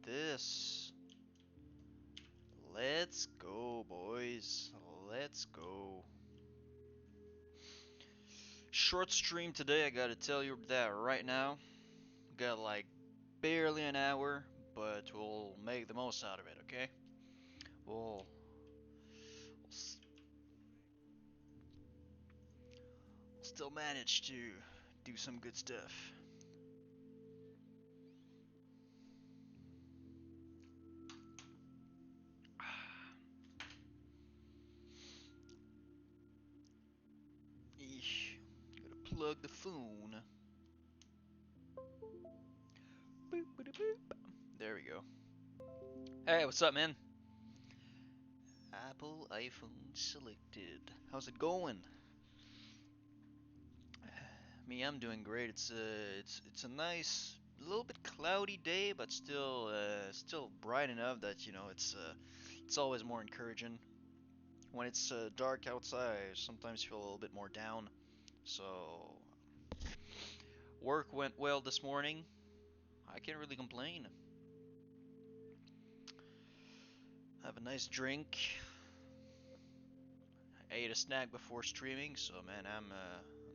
this. Let's go, boys. Let's go. Short stream today, I gotta tell you that right now. Got like barely an hour, but we'll make the most out of it, okay? We'll still manage to do some good stuff. Eesh, gotta plug the phone. Boop, boop, boop. There we go. Hey, what's up, man? Apple iPhone selected. How's it going? Me, I'm doing great. It's a nice, a little bit cloudy day, but still bright enough that it's always more encouraging. When it's dark outside, I sometimes feel a little bit more down. So work went well this morning. I can't really complain. Have a nice drink. I ate a snack before streaming, so man, I'm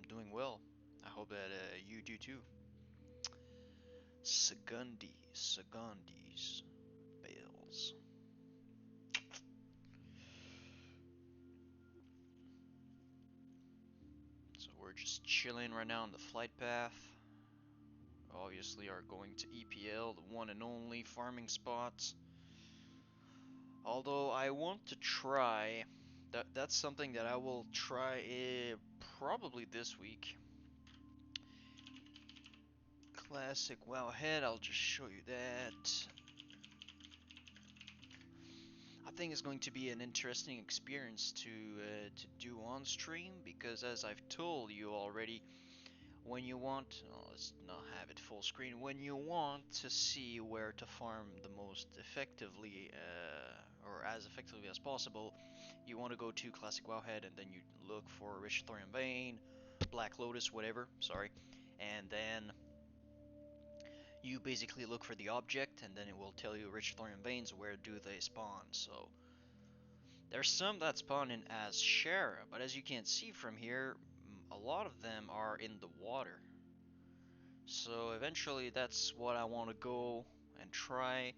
doing well. I hope that you do too. Segundis, Bales. So we're just chilling right now on the flight path. Obviously are going to EPL, the one and only farming spots. Although I want to try, that's something that I will try probably this week. Classic Wowhead, I'll just show you that. I think it's going to be an interesting experience to do on stream, because as I've told you already, when you want, let's not have it full screen, when you want to see where to farm the most effectively, or as effectively as possible, you want to go to Classic Wowhead, and then you look for Rich Thorium Vein, Black Lotus, whatever, sorry, and then you basically look for the object, and then it will tell you Rich Thorium Veins, where do they spawn. So there's some that spawn in as Shara, but as you can see from here, a lot of them are in the water. So eventually that's what I want to go and try.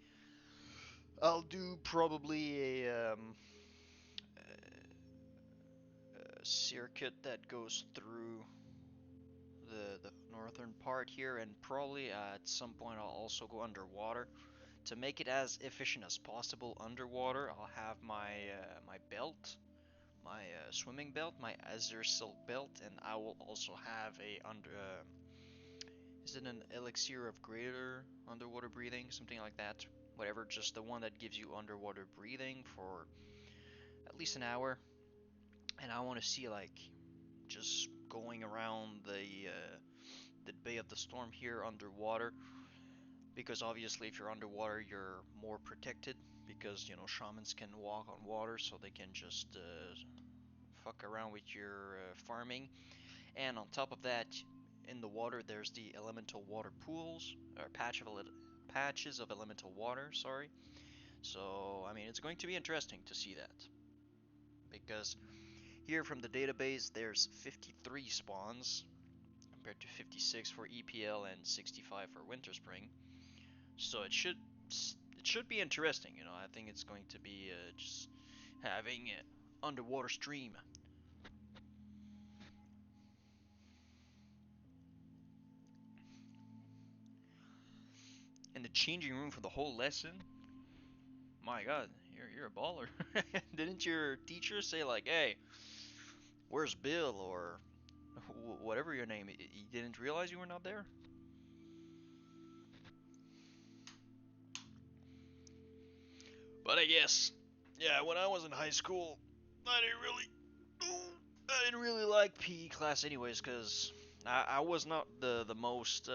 I'll do probably a circuit that goes through the northern part here, and probably at some point I'll also go underwater. To make it as efficient as possible underwater, I'll have my belt, my swimming belt, my Azure Silk belt, and I will also have a is it an elixir of greater underwater breathing, something like that? Whatever, just the one that gives you underwater breathing for at least an hour. And I want to see like just going around the Bay of the Storm here underwater, because obviously if you're underwater you're more protected, because shamans can walk on water, so they can just fuck around with your farming. And on top of that, in the water there's the elemental water pools, or patches of elemental water, sorry. So I mean, it's going to be interesting to see that, because here from the database there's 53 spawns compared to 56 for EPL and 65 for Winter Spring. So it should be interesting. I think it's going to be just having an underwater stream. In the changing room for the whole lesson. My God, you're a baller. Didn't your teacher say like, "Hey, where's Bill?" or whatever your name? He didn't realize you were not there. But I guess, yeah, when I was in high school, I didn't really like PE class anyways, cause I was not the most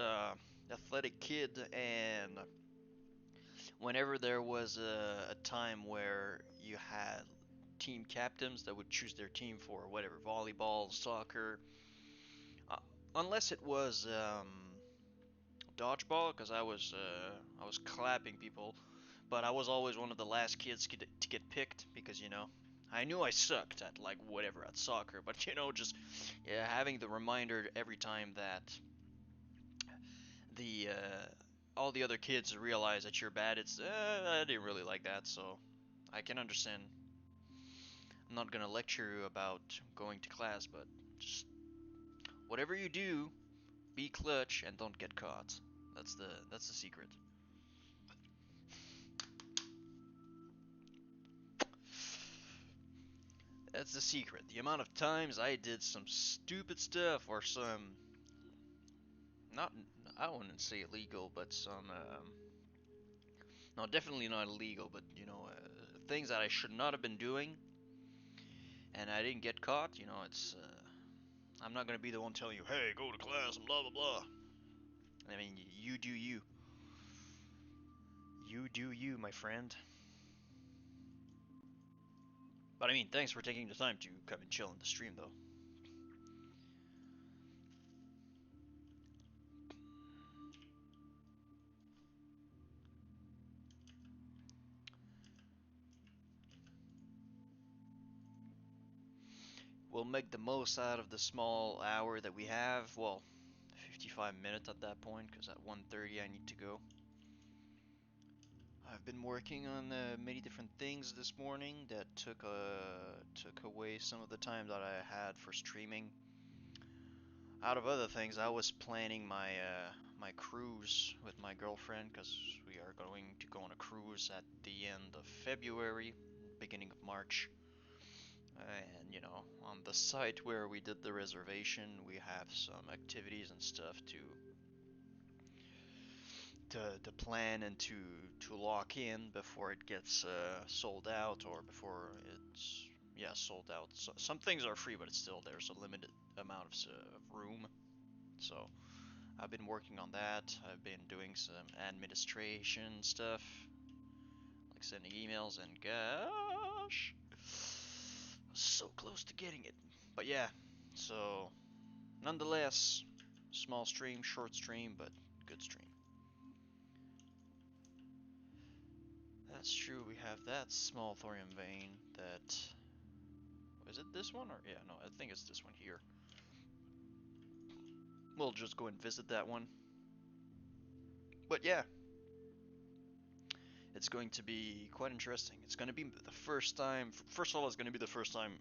athletic kid, and whenever there was a time where you had team captains that would choose their team for whatever, volleyball, soccer, uh, unless it was dodgeball because I was clapping people, but I was always one of the last kids to get picked because I knew I sucked at like whatever at soccer, but just having the reminder every time that the all the other kids realize that you're bad. It's I didn't really like that, so I can understand. I'm not gonna lecture you about going to class, but just whatever you do, be clutch and don't get caught. That's the secret. That's the secret. The amount of times I did some stupid stuff or some not I wouldn't say illegal, but some no, definitely not illegal, but things that I should not have been doing, and I didn't get caught. It's I'm not gonna be the one telling you, hey, go to class and blah blah blah. I mean, you do you. You do you, my friend. But I mean, thanks for taking the time to come and chill in the stream, though. We'll make the most out of the small hour that we have. Well, 55 minutes at that point, because at 1:30 I need to go. I've been working on many different things this morning that took away some of the time that I had for streaming. Out of other things, I was planning my cruise with my girlfriend because we are going to go on a cruise at the end of February, beginning of March. And on the site where we did the reservation, we have some activities and stuff to plan and to lock in before it gets sold out or before it's sold out. So, some things are free, but it's still there's a limited amount of room. So I've been working on that. I've been doing some administration stuff, like sending emails, and gosh, so close to getting it. But yeah, so nonetheless, small stream, short stream, but good stream. That's true, we have that small thorium vein that... Is it this one or... Yeah, no, I think it's this one here. We'll just go and visit that one. But yeah, it's going to be quite interesting. It's going to be the first time... First of all, it's going to be the first time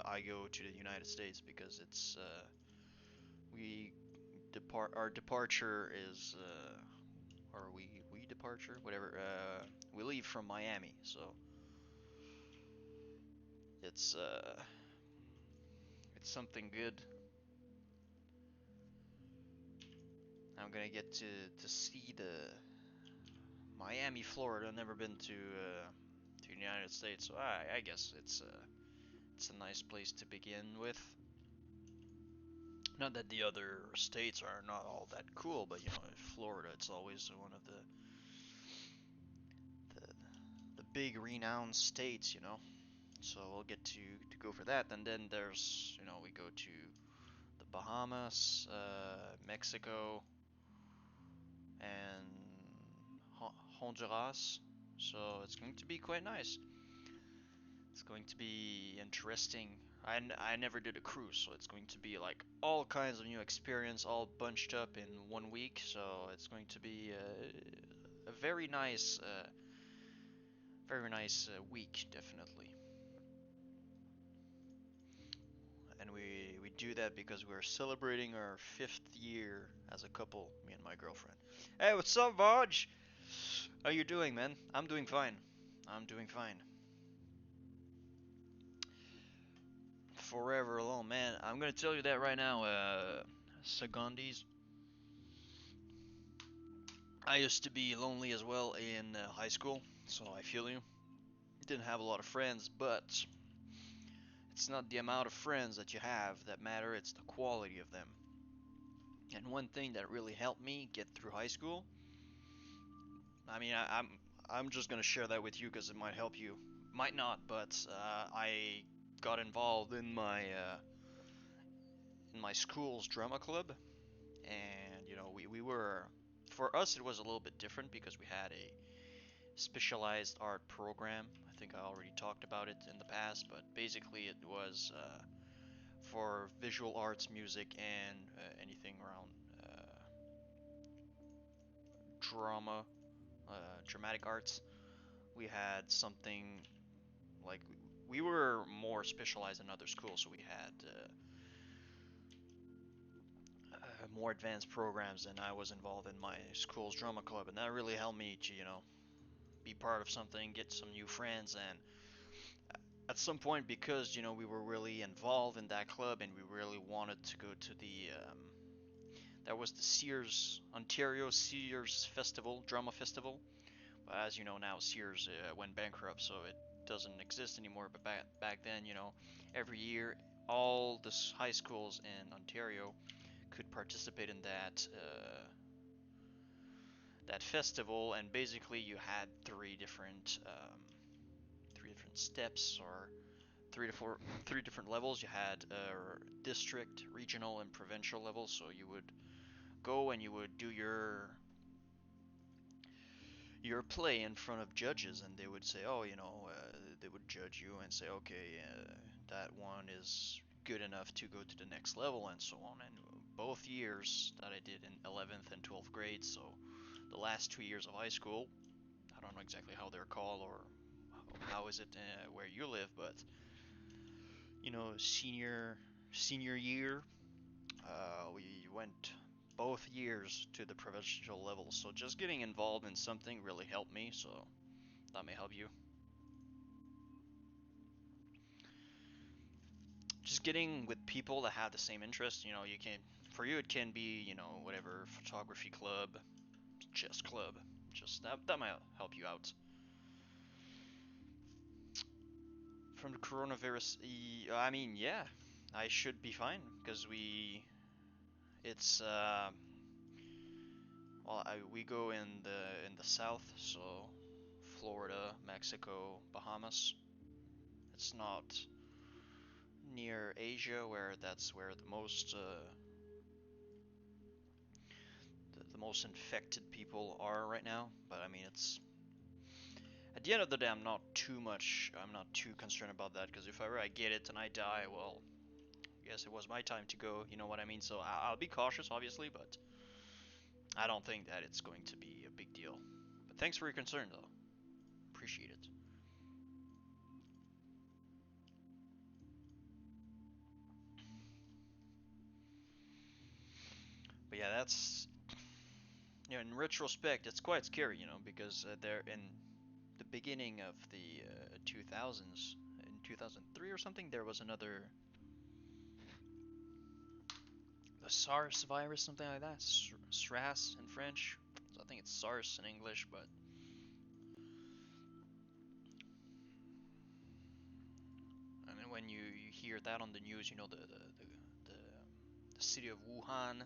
I go to the United States because it's... Our departure is... or we departure? Whatever. We leave from Miami, so... It's something good. I'm gonna get to see the Miami, Florida. I've never been to the United States, so I guess it's a nice place to begin with. Not that the other states are not all that cool, but Florida, it's always one of the the big renowned states, So we'll get to go for that, and then there's we go to the Bahamas, Mexico, and Honduras. So it's going to be quite nice. It's going to be interesting. I never did a cruise, so it's going to be like all kinds of new experience, all bunched up in 1 week. So it's going to be a very nice week, definitely. And we do that because we're celebrating our 5th year as a couple, me and my girlfriend. Hey, what's up, Vaj? How you doing, man? I'm doing fine. I'm doing fine. Forever alone, man. I'm gonna tell you that right now, Segundis. I used to be lonely as well in high school, so I feel you. Didn't have a lot of friends, but it's not the amount of friends that you have that matter, it's the quality of them. And one thing that really helped me get through high school, I mean, I'm just gonna share that with you because it might help you, might not, but I got involved in my school's drama club, and we were for us it was a little bit different because we had a specialized art program. I think I already talked about it in the past, but basically it was for visual arts, music, and anything around drama, dramatic arts. We had something like we were more specialized in other schools, so we had more advanced programs, and I was involved in my school's drama club, and that really helped me to, be part of something, get some new friends, and at some point, because we were really involved in that club, and we really wanted to go to the that was the Sears Ontario Sears Festival, drama festival. But as you know now, Sears went bankrupt, so it doesn't exist anymore. But back then, every year all the high schools in Ontario could participate in that festival, and basically you had three different steps, or three different levels. You had district, regional, and provincial levels. So you would go and you would do your play in front of judges, and they would say, oh, they would judge you and say, okay, that one is good enough to go to the next level, and so on. And both years that I did in 11th and 12th grade, so the last 2 years of high school, I don't know exactly how they're called, or how is it where you live, but senior year, we went both years to the provincial level. So just getting involved in something really helped me. So that may help you. Just getting with people that have the same interest. You can, for you it can be, whatever, photography club, chess club. Just that might help you out. From the coronavirus, I mean, yeah, I should be fine because it's well, we go in the south, so Florida, Mexico, Bahamas. It's not near Asia, where that's where the most infected people are right now. But I mean, it's at the end of the day, I'm not too concerned about that, because if ever I get it and I die, well, I guess it was my time to go. You know what I mean? So I'll be cautious, obviously, but I don't think that it's going to be a big deal. But thanks for your concern, though. Appreciate it. But yeah, that's in retrospect, it's quite scary, because there in the beginning of the 2000s, in 2003 or something, there was another, the SARS virus, something like that, SRAS in French. So I think it's SARS in English, but and then when you hear that on the news, the city of Wuhan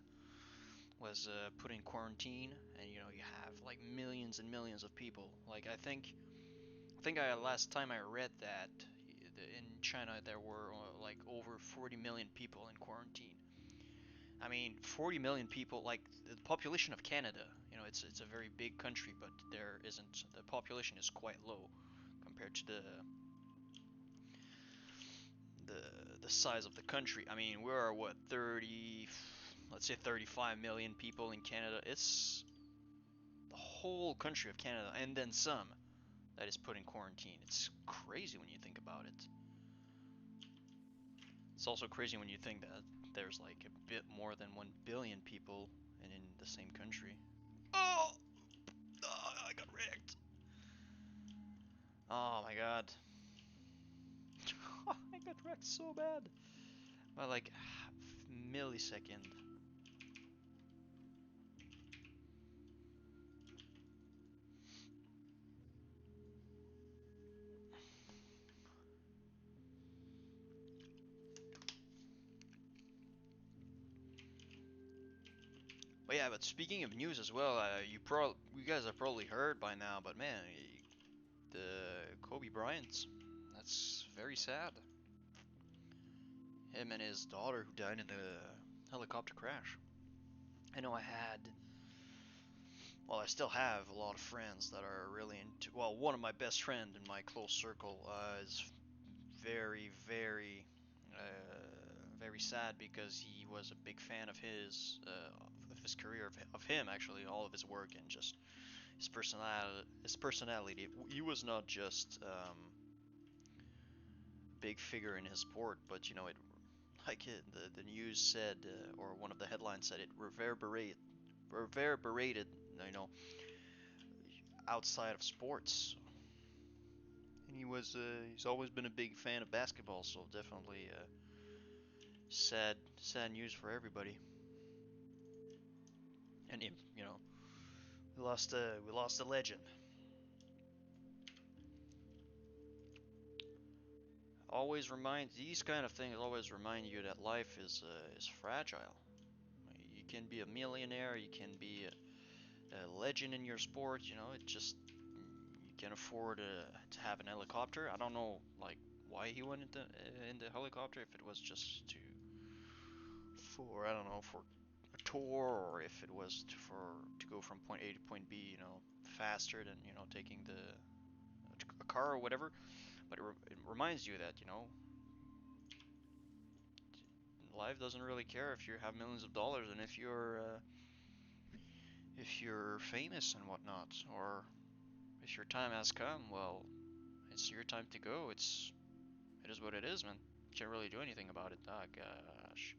was put in quarantine, and you have like millions and millions of people. Like I think last time I read that in China there were like over 40 million people in quarantine. I mean, 40 million people, like the population of Canada. It's a very big country, but there isn't the population is quite low compared to the the size of the country. I mean, we're what 30, let's say 35 million people in Canada. It's the whole country of Canada, and then some, that is put in quarantine. It's crazy when you think about it. It's also crazy when you think that there's like a bit more than 1 billion people in the same country. Oh! Oh, I got wrecked. Oh my god. I got wrecked so bad. By like a millisecond. But yeah, but speaking of news as well, you guys have probably heard by now, but man, the Kobe Bryant, that's very sad. Him and his daughter who died in the helicopter crash. I know I had well, I still have a lot of friends that are really into. Well, one of my best friend in my close circle is very, very, very sad because he was a big fan of his career, of him actually, all of his work and just his personality. His personality. He was not just big figure in his sport, but you know, the news said, or one of the headlines said, it reverberated, you know, outside of sports. And he's always been a big fan of basketball, so definitely sad news for everybody. And you know, we lost a legend. Always reminds these kind of things always remind you that life is fragile. You can be a millionaire, you can be a legend in your sport. You know, it just you can afford to have an helicopter. I don't know like why he went in the helicopter. If it was just for I don't know for a tour, or if it was to go from point A to point B. You know, faster than taking a car or whatever. But it reminds you that life doesn't really care if you have millions of dollars and if you're famous and whatnot, or if your time has come. Well, it's your time to go. It is what it is, man. Can't really do anything about it. Ah, gosh.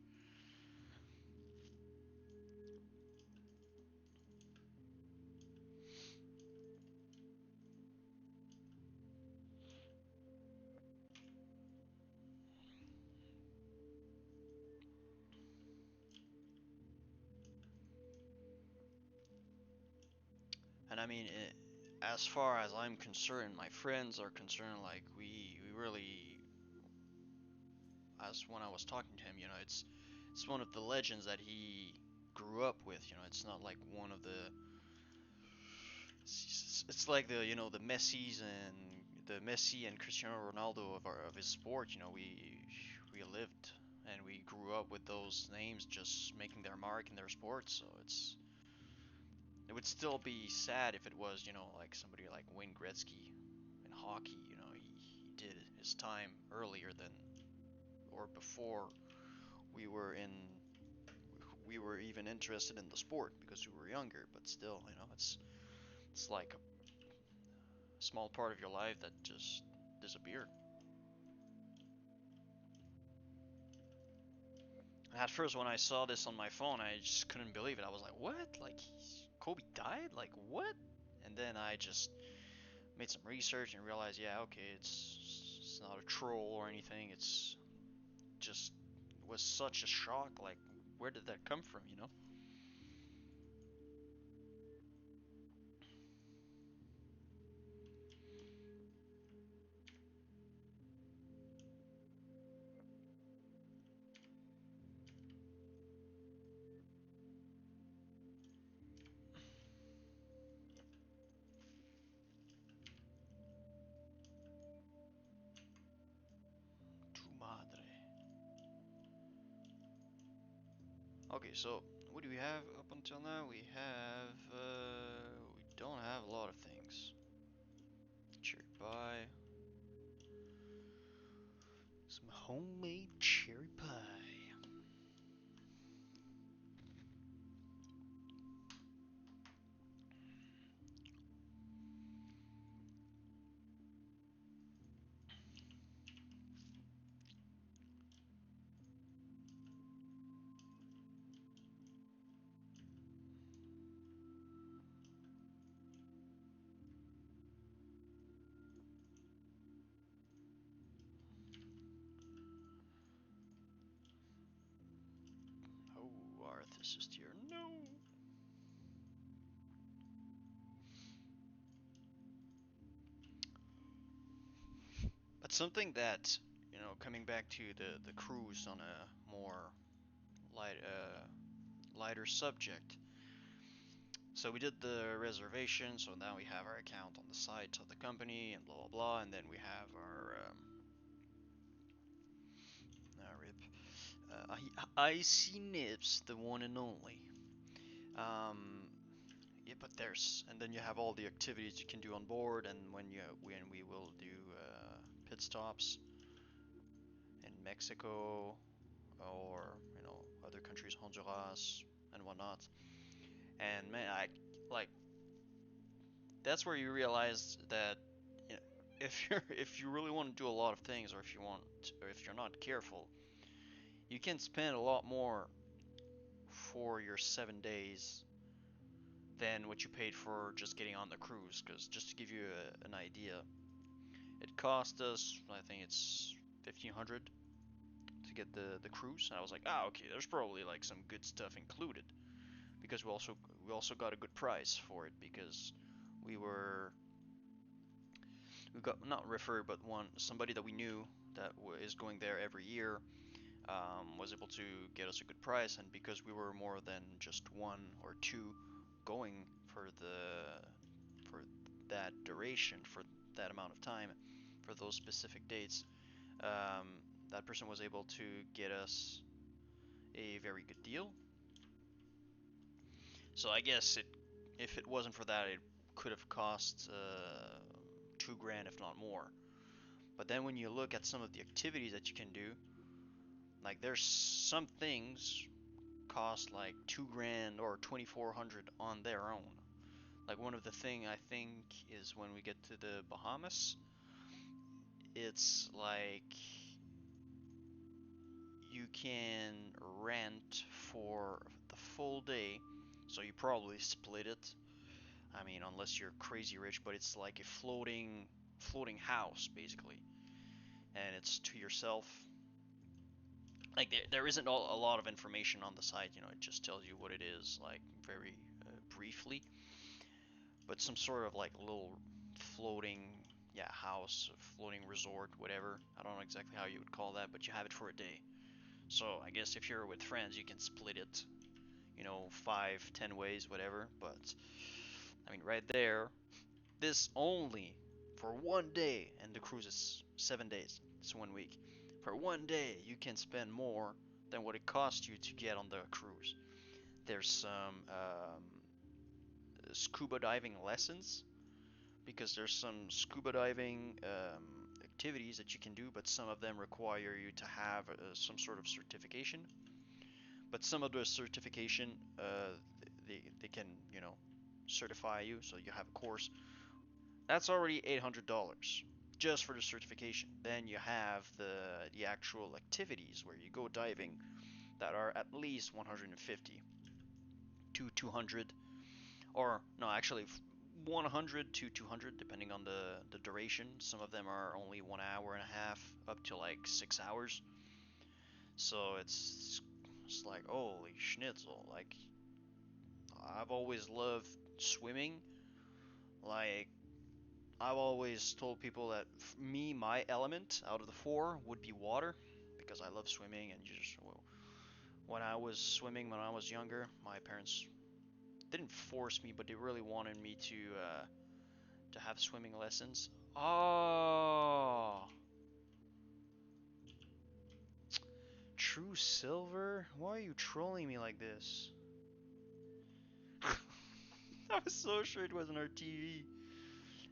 And I mean, as far as I'm concerned, my friends are concerned. Like we really, as when I was talking to him, it's one of the legends that he grew up with. It's not like one of the. It's like the Messi and Cristiano Ronaldo of his sport. We lived and we grew up with those names just making their mark in their sport. So it would still be sad if it was like somebody like Wayne Gretzky in hockey. He did his time earlier than or before we were in we were even interested in the sport because we were younger. But still, it's like a small part of your life that just disappeared. At first, when I saw this on my phone, I just couldn't believe it. I was like, "What? Like, Kobe died? Like, what?" And then I just made some research and realized, yeah, okay, it's not a troll or anything. It's just it was such a shock. Like, where did that come from? Tu madre. Okay, so what do we have up until now? We don't have a lot of things. Cherry pie. Some homemade cherry pie. Oh, Arthas is here. No! But something that, coming back to the cruise on a more lighter subject. So we did the reservation, so now we have our account on the site of the company and blah blah blah, and then we have our RIP. I see Nips, the one and only. Um, yeah, but and then you have all the activities you can do on board, and when we will do pit stops in Mexico or other countries, Honduras and whatnot. And man, I like that's where you realize that if you really want to do a lot of things, or if you're not careful, you can spend a lot more for your 7 days than what you paid for just getting on the cruise. Because just to give you an idea, it cost us, I think it's 1,500 to get the cruise, and I was like, okay, there's probably like some good stuff included, because we also got a good price for it, because we were we got not referred, but somebody that we knew that is going there every year, was able to get us a good price, and because we were more than just one or two going for that duration, for that amount of time, for those specific dates, that person was able to get us a very good deal. So I guess if it wasn't for that, it could have cost $2,000, if not more. But then when you look at some of the activities that you can do, like there's some things cost like $2,000 or 2,400 on their own. Like one of the thing I think is when we get to the Bahamas, it's like you can rent for the full day, so you probably split it. I mean, unless you're crazy rich, but it's like a floating house basically, and it's to yourself. Like there isn't a lot of information on the site, it just tells you what it is, like very briefly, but some sort of like little floating, yeah, house, floating resort, whatever. I don't know exactly how you would call that, but you have it for a day. So I guess if you're with friends, you can split it, 5, 10 ways, whatever. But I mean, right there, this only for one day, and the cruise is 7 days. It's 1 week. For one day, you can spend more than what it costs you to get on the cruise. There's some scuba diving lessons, because there's some scuba diving activities that you can do, but some of them require you to have some sort of certification. But some of the certification, they can certify you, so you have a course. That's already $800 just for the certification. Then you have the actual activities where you go diving that are at least 150 to 200, or no, actually 100 to 200 depending on the duration. Some of them are only 1 hour and a half up to like 6 hours. So it's like, holy schnitzel. Like, I've always loved swimming. Like, I've always told people that my element out of the four would be water, because I love swimming. And when I was swimming when I was younger, my parents didn't force me, but they really wanted me to have swimming lessons. Oh, true silver? Why are you trolling me like this? I was so sure it wasn't our TV.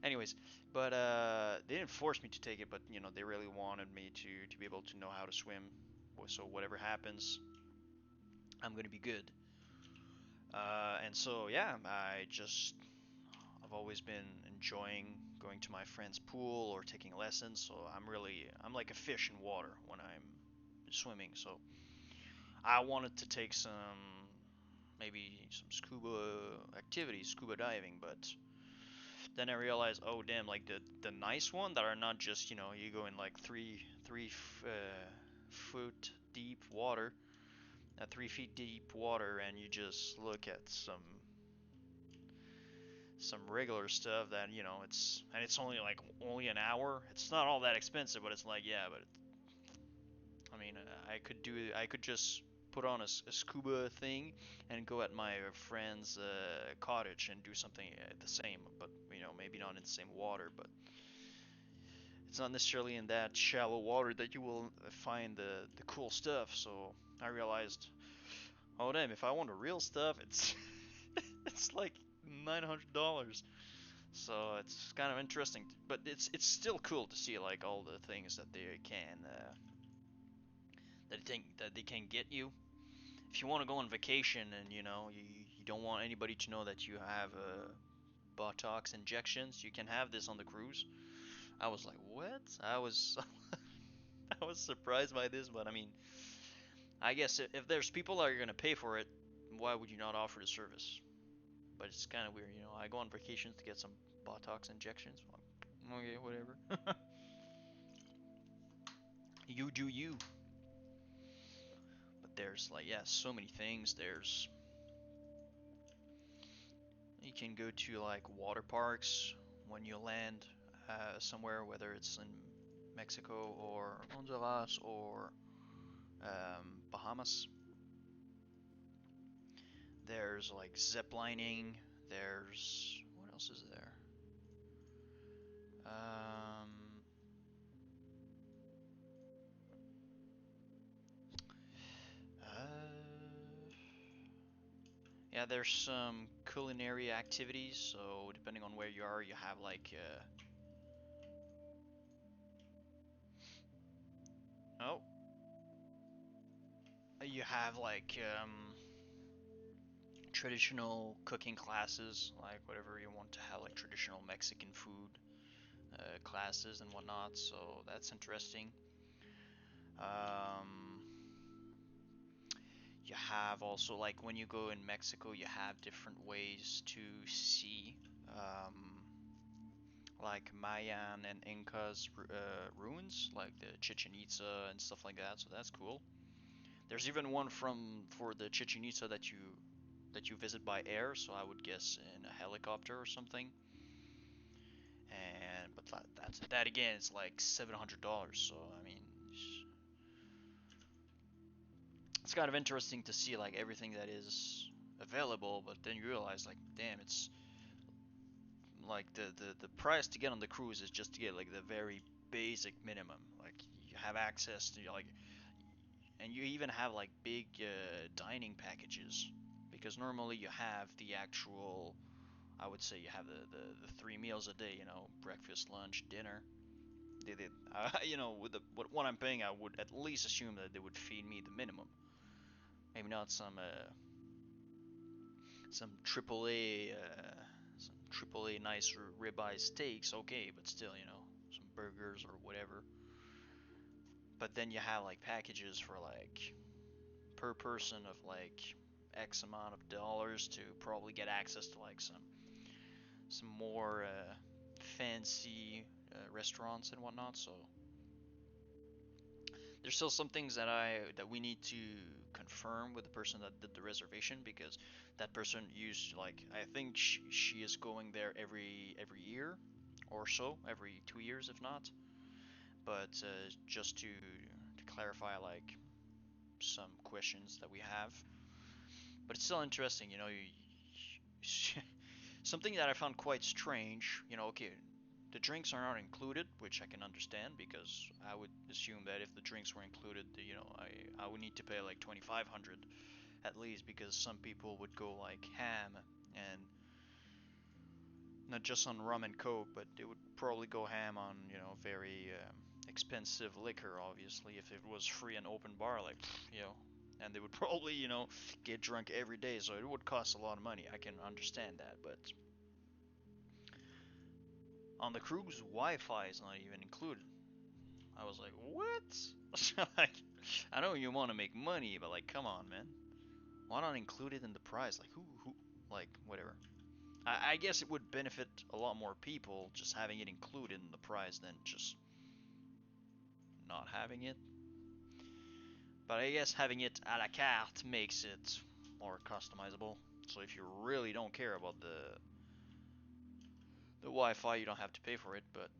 Anyways, but they didn't force me to take it, but they really wanted me to be able to know how to swim. So whatever happens, I'm gonna be good. And so yeah, I've always been enjoying going to my friend's pool or taking lessons. So I'm like a fish in water when I'm swimming. So I wanted to take maybe some scuba activities, scuba diving, but then I realized, oh damn, like the nice one that are not just you go in like three foot deep water, 3 feet deep water, and you just look at some regular stuff that it's only an hour. It's not all that expensive, but it's like, yeah, but I mean, I could just put on a scuba thing and go at my friend's cottage and do something the same, but maybe not in the same water, but it's not necessarily in that shallow water that you will find the cool stuff. So I realized, oh damn, if I want the real stuff, it's it's like $900. So it's kind of interesting, but it's still cool to see like all the things that they can that they can get you. If you want to go on vacation and you don't want anybody to know that you have Botox injections, you can have this on the cruise. I was like, what? I was I was surprised by this, but I mean, I guess if there's people that are gonna pay for it, why would you not offer the service? But it's kind of weird, I go on vacations to get some Botox injections. Okay, whatever. You do you. But there's like, yeah, so many things. You can go to like water parks when you land somewhere, whether it's in Mexico or Honduras or Bahamas. There's like zip lining. There's what else is there? Um, uh, yeah, there's some culinary activities. So depending on where you are, you have like oh, you have like traditional cooking classes, like whatever you want to have, like traditional Mexican food classes and whatnot. So that's interesting. Um, you have also like when you go in Mexico, you have different ways to see um, like Mayan and Incas ruins, like the Chichen Itza and stuff like that. So that's cool. There's even one for the Chichen Itza that you visit by air. So I would guess in a helicopter or something. And but that again, it's like $700. So I mean, it's kind of interesting to see like everything that is available, but then you realize like, damn, it's like the price to get on the cruise is just to get like the very basic minimum. Like you have access to like, and you even have like big dining packages because normally you have the actual. I would say you have the 3 meals a day. Breakfast, lunch, dinner. With what I'm paying, I would at least assume that they would feed me the minimum. Maybe not some triple A nice ribeye steaks, okay, but still, some burgers or whatever. But then you have like packages for like per person of like X amount of dollars to probably get access to like some more fancy restaurants and whatnot. So there's still some things that we need to confirm with the person that did the reservation because that person used like I think she is going there every year or so, every 2 years if not. But just to clarify like some questions that we have, but it's still interesting, something that I found quite strange. Okay, the drinks are not included, which I can understand because I would assume that if the drinks were included, I would need to pay like 2,500 at least because some people would go like ham and not just on rum and coke, but they would probably go ham on very expensive liquor. Obviously, if it was free and open bar, like and they would probably get drunk every day, so it would cost a lot of money. I can understand that, but on the cruise, Wi-Fi is not even included. I was like, what? Like, I know you want to make money, but like, come on, man. Why not include it in the price? Like, like, whatever. I guess it would benefit a lot more people just having it included in the price than just not having it. But I guess having it a la carte makes it more customizable. So if you really don't care about the Wi-Fi, you don't have to pay for it. But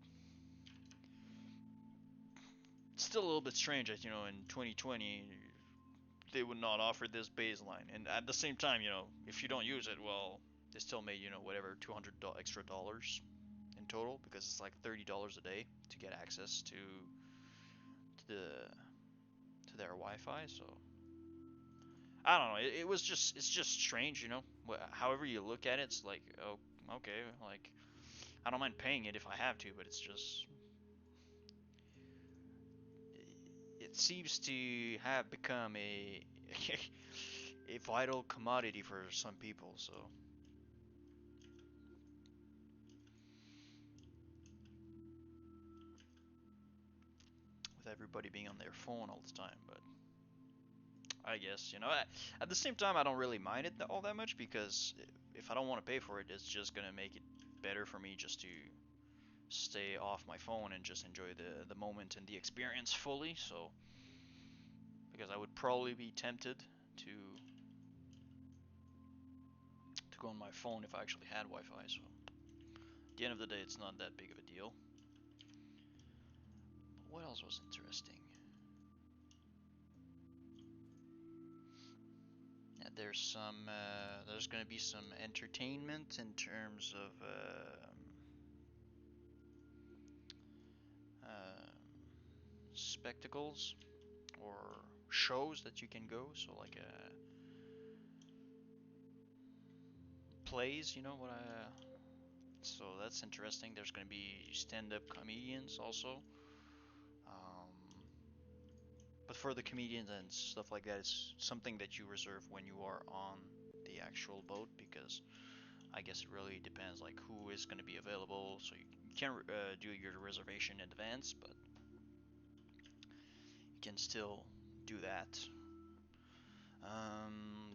it's still a little bit strange that in 2020 they would not offer this baseline, and at the same time, if you don't use it, well, they still made whatever $200 extra dollars in total because it's like $30 a day to get access to the to their Wi-Fi. So I don't know. It's just strange, you know. However you look at it, it's like, oh, okay, like I don't mind paying it if I have to, but it's just it seems to have become a a vital commodity for some people. So with everybody being on their phone all the time, but I guess at the same time I don't really mind it all that much because if I don't want to pay for it, it's just gonna make it better for me just to stay off my phone and just enjoy the moment and the experience fully. So because I would probably be tempted to go on my phone if I actually had Wi-Fi. So at the end of the day, it's not that big of a deal. But what else was interesting? Yeah, there's gonna be some entertainment in terms of spectacles or shows that you can go. So like plays, you know what I. So that's interesting. There's gonna be stand-up comedians also. Um, but for the comedians and stuff like that, it's something that you reserve when you are on the actual boat because I guess it really depends like who is going to be available. So you can't do your reservation in advance, but you can still do that.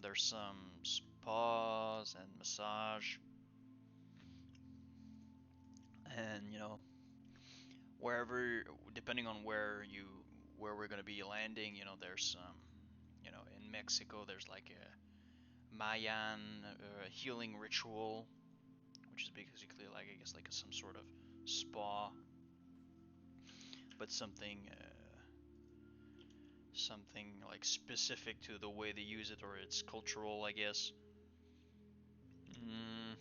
There's some spas and massage, and wherever, depending on where we're gonna be landing, there's some, in Mexico there's like a Mayan healing ritual, which is basically like I guess like some sort of spa, but something like specific to the way they use it or it's cultural, I guess. Mm,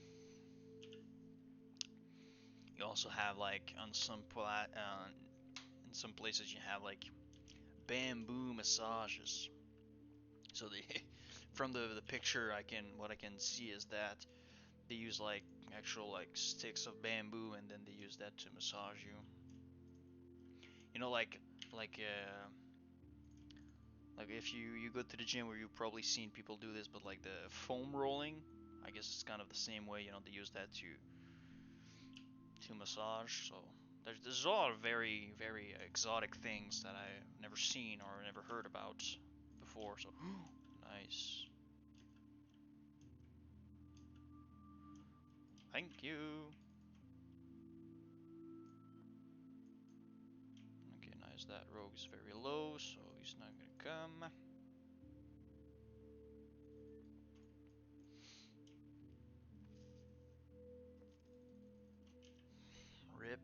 you also have like in some places you have like bamboo massages. So they from the picture what I can see is that they use like actual like sticks of bamboo and then they use that to massage you. You know like uh like if you go to the gym where you've probably seen people do this, but like the foam rolling, I guess it's kind of the same way. They use that to massage. So there's a lot of very very exotic things that I've never seen or never heard about before. So nice. Thank you. Okay, nice. That rogue is very low, so he's not gonna come. Rip.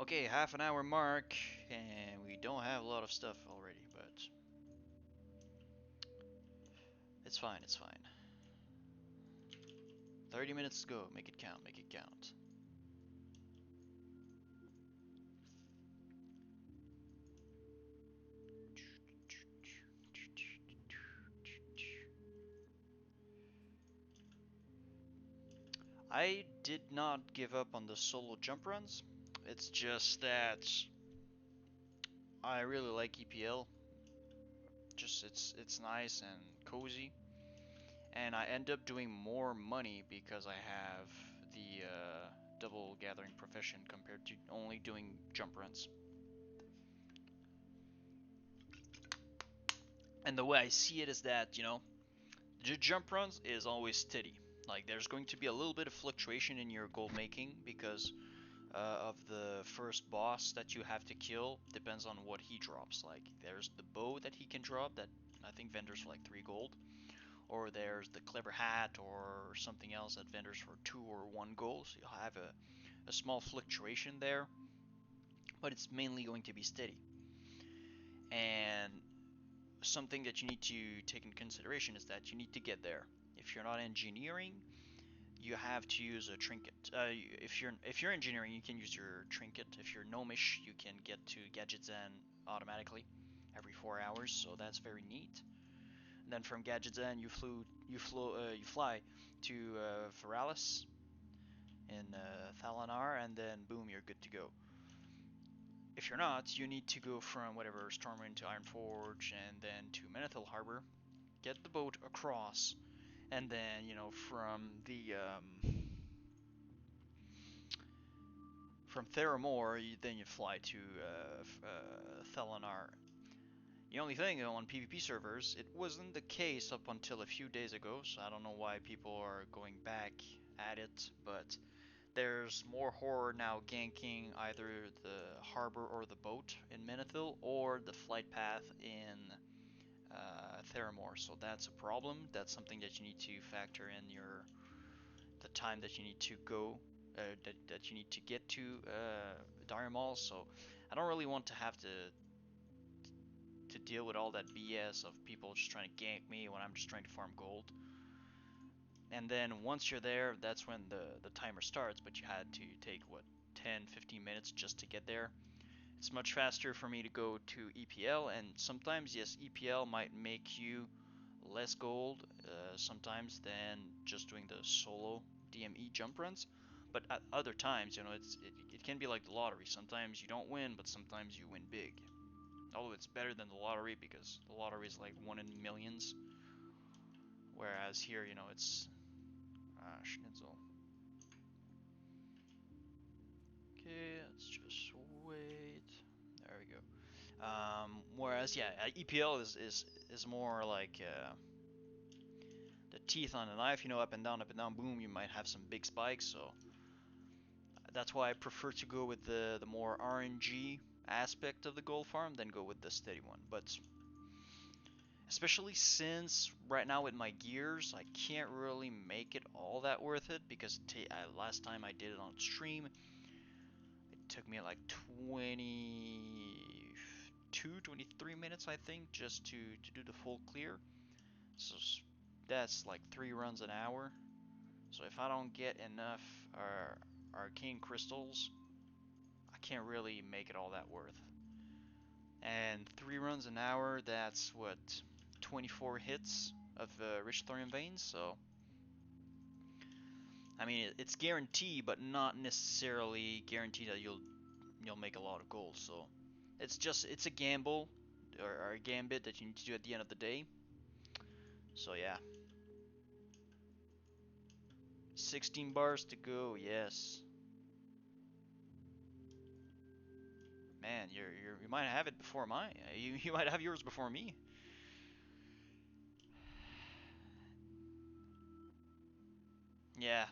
Okay, half an hour mark, and we don't have a lot of stuff already, but it's fine, it's fine. 30 minutes to go, make it count, make it count. I did not give up on the solo jump runs. It's just that I really like EPL. Just it's nice and cozy, and I end up doing more money because I have the double gathering profession compared to only doing jump runs. And the way I see it is that the jump runs is always steady. Like there's going to be a little bit of fluctuation in your gold making because of the first boss that you have to kill. Depends on what he drops. Like there's the bow that he can drop that I think vendors for like 3 gold, or there's the clever hat or something else that vendors for 2 or 1 gold. So you'll have a small fluctuation there, but it's mainly going to be steady. And something that you need to take in consideration is that you need to get there. If you're not engineering, you have to use a trinket. If you're engineering, you can use your trinket. If you're gnomish, you can get to Gadgets and automatically every 4 hours, so that's very neat. And then from Gadgets and you fly to Veralis in Thalanar, and then boom, you're good to go. If you're not, you need to go from whatever Stormwind to Ironforge, and then to Menethil Harbor, get the boat across, and then from the from Theramore, then you fly to Thalanar. The only thing though, on PvP servers, it wasn't the case up until a few days ago, so I don't know why people are going back at it, but there's more horror now ganking either the harbor or the boat in Menethil, or the flight path in Theramore, so that's a problem. That's something that you need to factor in the time that you need to go, that you need to get to Dire Mall, so I don't really want to have to deal with all that BS of people just trying to gank me when I'm just trying to farm gold. And then once you're there, that's when the timer starts, but you had to take, what, 10-15 minutes just to get there. It's much faster for me to go to EPL, and sometimes, yes, EPL might make you less gold sometimes than just doing the solo DME jump runs. But at other times, it can be like the lottery. Sometimes you don't win, but sometimes you win big. Although it's better than the lottery, because the lottery is like 1 in millions. Whereas here, it's Schnitzel. Okay, let's just wait. There we go. Whereas, yeah, EPL is more like the teeth on a knife. Up and down, boom. You might have some big spikes. So that's why I prefer to go with the more RNG aspect of the gold farm than go with the steady one. But especially since right now with my gears, I can't really make it all that worth it, because last time I did it on stream, it took me like 23 minutes, I think, just to do the full clear. So that's like 3 runs an hour. So if I don't get enough arcane crystals, I can't really make it all that worth. And 3 runs an hour, that's what, 24 hits of rich thorium veins. So I mean, it's guaranteed, but not necessarily guaranteed that you'll make a lot of gold. So it's a gamble, or a gambit that you need to do at the end of the day. So yeah, 16 bars to go. Yes, man, you might have it before mine. You might have yours before me. Yeah,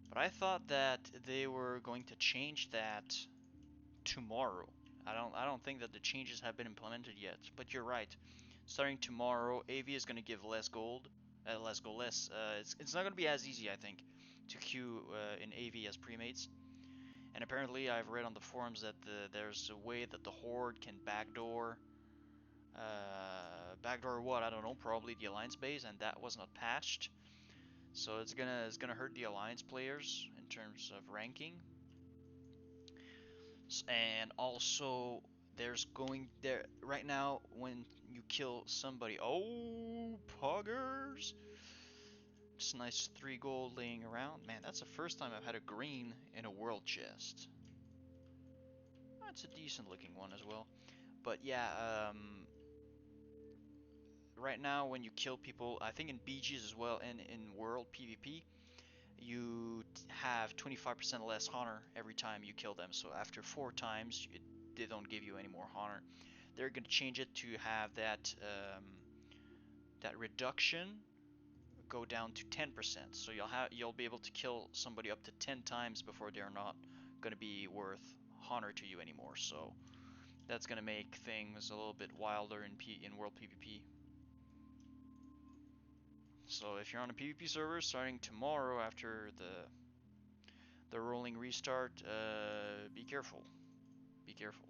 but I thought that they were going to change that tomorrow. I don't think that the changes have been implemented yet. But you're right. Starting tomorrow, AV is going to give less gold. Less. It's not going to be as easy, I think, to queue in AV as premates. And apparently, I've read on the forums that there's a way that the Horde can backdoor. Backdoor what? I don't know. Probably the Alliance base, and that was not patched. So it's gonna hurt the Alliance players in terms of ranking. And also, there's going there right now when you kill somebody. Oh, poggers! Just nice 3 gold laying around. Man, that's the first time I've had a green in a world chest. That's a decent looking one as well. But yeah, right now when you kill people, I think in BGs as well, and in world PvP, you have 25% less honor every time you kill them. So after 4 times, they don't give you any more honor. They're going to change it to have that that reduction go down to 10%. So you'll be able to kill somebody up to 10 times before they're not going to be worth honor to you anymore. So that's going to make things a little bit wilder in world PvP. So if you're on a PvP server starting tomorrow after the rolling restart, be careful. Be careful.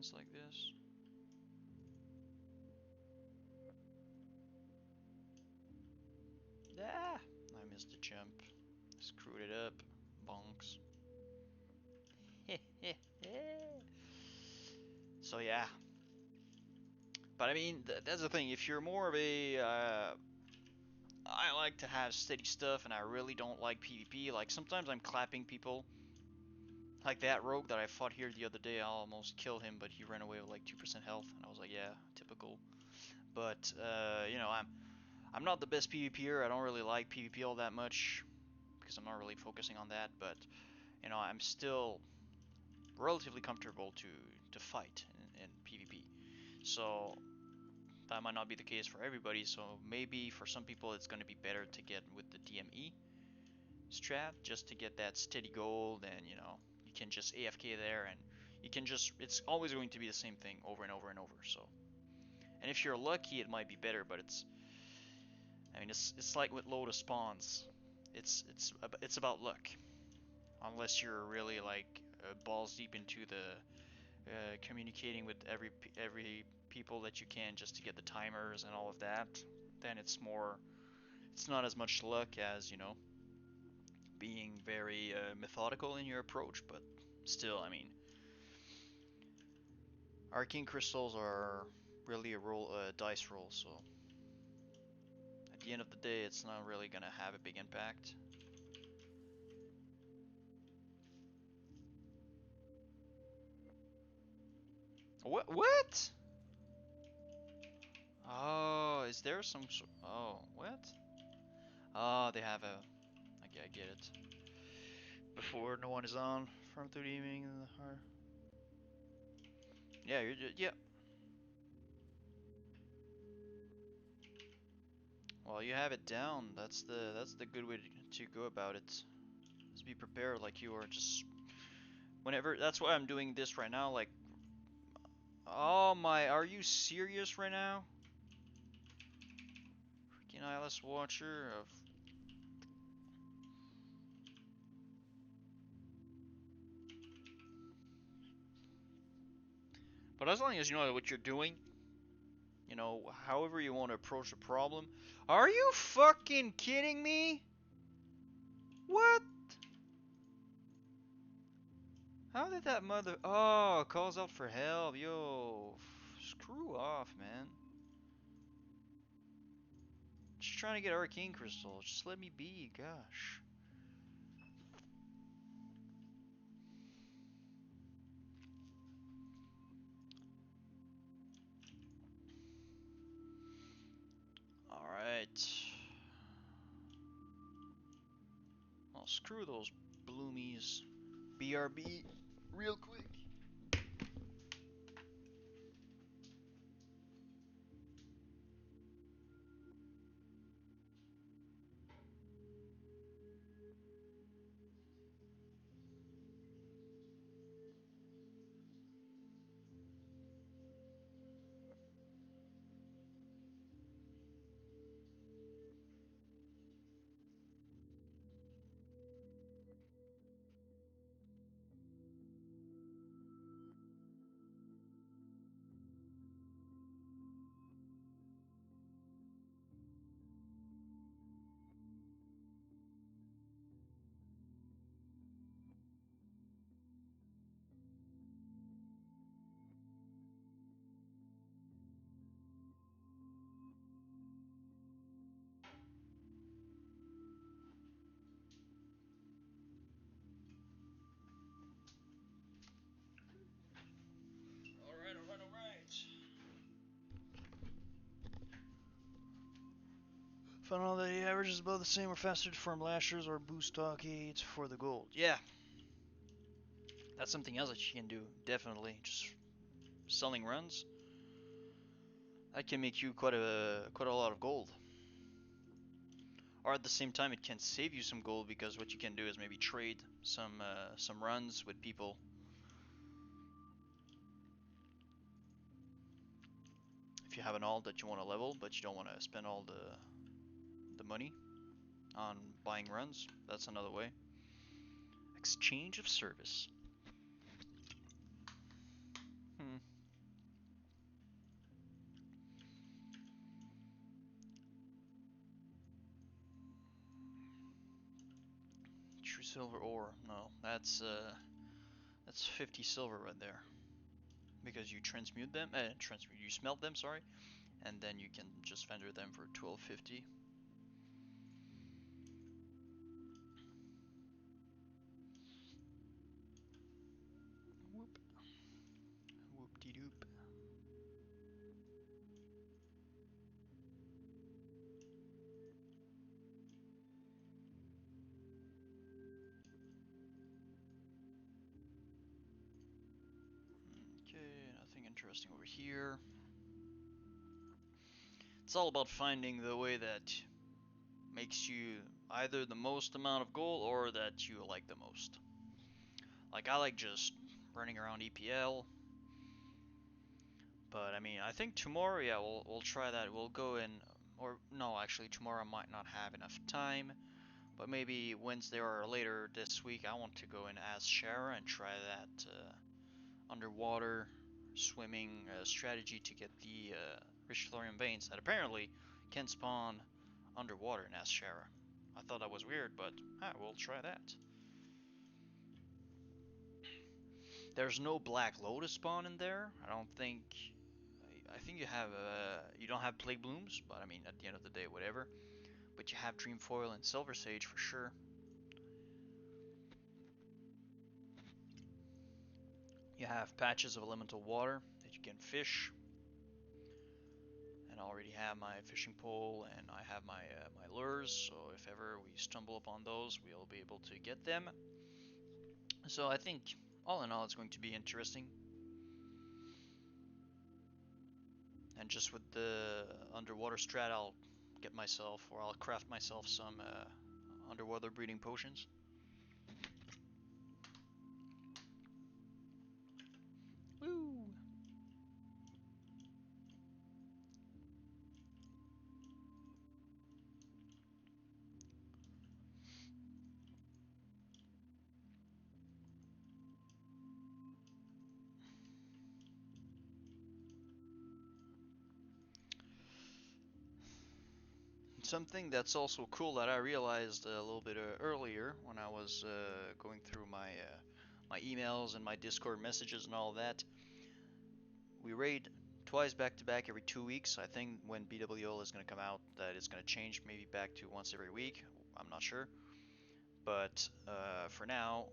defense like this. Ah! I missed the jump. Screwed it up. Bonks. So yeah. But I mean, that's the thing. If you're more of a, I like to have steady stuff, and I really don't like PvP. Like sometimes I'm clapping people. Like that rogue that I fought here the other day, I almost killed him, but he ran away with like 2% health, and I was like, yeah, typical. But you know, I'm not the best PvPer. I don't really like PvP all that much because I'm not really focusing on that. But you know, I'm still relatively comfortable to fight in PvP. So that might not be the case for everybody. So maybe for some people it's going to be better to get with the DME strat just to get that steady gold, and you know, you can just AFK there, and you can just, it's always going to be the same thing over and over and over. So, and if you're lucky it might be better, but I mean it's like with loadout spawns, it's about luck, unless you're really like balls deep into the communicating with every people that you can just to get the timers and all of that, then it's not as much luck as, you know, being very methodical in your approach. But still, I mean, arcane crystals are really a dice roll, so at the end of the day, it's not really gonna have a big impact. What? Oh, is there some? Oh, what? Oh, they have a. Okay, I get it. Before no one is on, from through the evening in the heart. Yeah, you're just, yeah. Well, you have it down. That's the good way to go about it. Just be prepared, like you are just whenever. That's why I'm doing this right now. Like, oh my, are you serious right now? Freaking eyeless watcher of. But as long as you know what you're doing, you know, however you want to approach a problem. Are you fucking kidding me? What? How did that mother? Oh, calls out for help. Yo, screw off, man. Just trying to get arcane crystal. Just let me be. Gosh. All right. Well, screw those bloomies. BRB, real quick. Alright. Found out that the average is about the same or faster from lashers or boost stockades for the gold. Yeah. That's something else that you can do, definitely. Just selling runs. That can make you quite a lot of gold. Or at the same time, it can save you some gold, because what you can do is maybe trade some runs with people. If you have an alt that you want to level, but you don't want to spend all the money on buying runs, that's another way. Exchange of service. 3 silver ore. No, that's 50 silver right there. Because you transmute them, you smelt them, sorry, and then you can just vendor them for 1250. Whoop. Whoop-de-doop. Okay, nothing interesting over here. It's all about finding the way that makes you either the most amount of gold or that you like the most. Like, I like just running around EPL. But I mean, I think tomorrow, yeah, we'll try that. We'll go in, or no, actually tomorrow I might not have enough time. But maybe Wednesday or later this week, I want to go in as Shara and try that underwater swimming strategy to get the rich thorium veins that apparently can spawn underwater in Shara. I thought that was weird, but we'll try that. There's no black lotus spawn in there. I don't think. I think you don't have plague blooms, but I mean at the end of the day, whatever. But you have dreamfoil and silver sage for sure. You have patches of elemental water that you can fish. And I already have my fishing pole and I have my my lures, so if ever we stumble upon those, we'll be able to get them. So I think all in all, it's going to be interesting. And just with the underwater strat, I'll get myself, or I'll craft myself some underwater breeding potions. Woo! Something that's also cool that I realized a little bit earlier when I was going through my emails and my Discord messages and all that. We raid twice back to back every 2 weeks. I think when BWL is going to come out, that it's going to change maybe back to once every week. I'm not sure, but for now,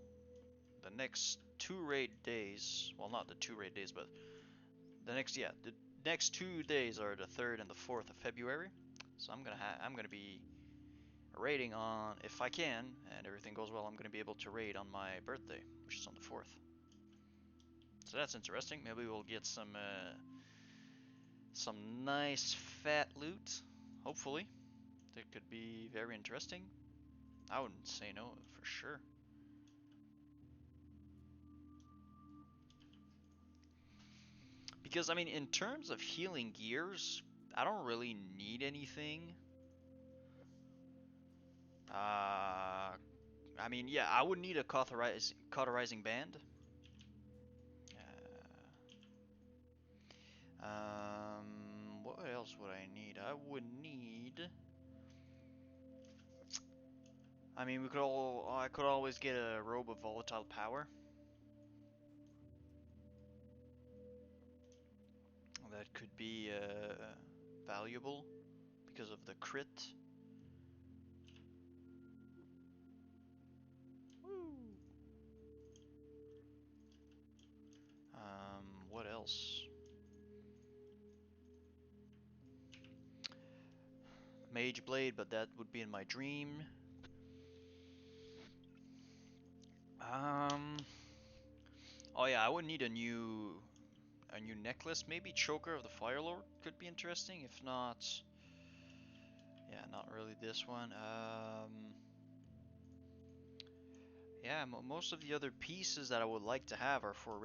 the next 2 raid days. Well, not the 2 raid days, but the next 2 days are the 3rd and the 4th of February. So I'm gonna be raiding on, if I can, and everything goes well, I'm gonna be able to raid on my birthday, which is on the 4th. So that's interesting. Maybe we'll get some nice fat loot, hopefully. That could be very interesting. I wouldn't say no for sure. Because I mean, in terms of healing gears, I don't really need anything. I mean, yeah, I would need a cauterizing band. What else would I need? I would need. I mean, I could always get a robe of volatile power. That could be valuable because of the crit. Woo. What else? Mage blade, but that would be in my dream. Um. Oh yeah, I would need a new necklace. Maybe Choker of the Fire Lord could be interesting. If not, yeah, not really this one. Yeah, most of the other pieces that I would like to have are for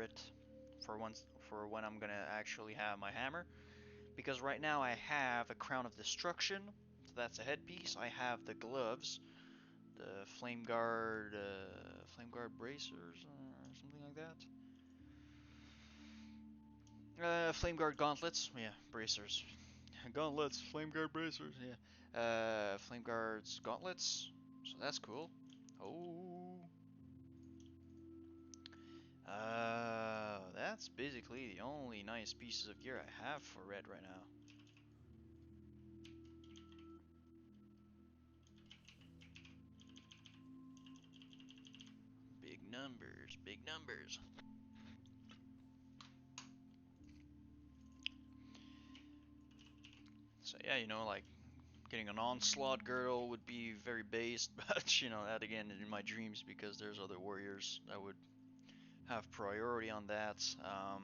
when I'm gonna actually have my hammer. Because right now I have a Crown of Destruction, so that's a headpiece. I have the gloves, the Flame Guard bracers or something like that. Flame Guard gauntlets, yeah, bracers. Gauntlets, Flame Guard bracers, yeah. Flame Guard's gauntlets, so that's cool. Oh, That's basically the only nice pieces of gear I have for red right now. Big numbers, big numbers. So yeah, you know, like getting an onslaught girdle would be very based, but you know, that again in my dreams because there's other warriors that would have priority on that. Hold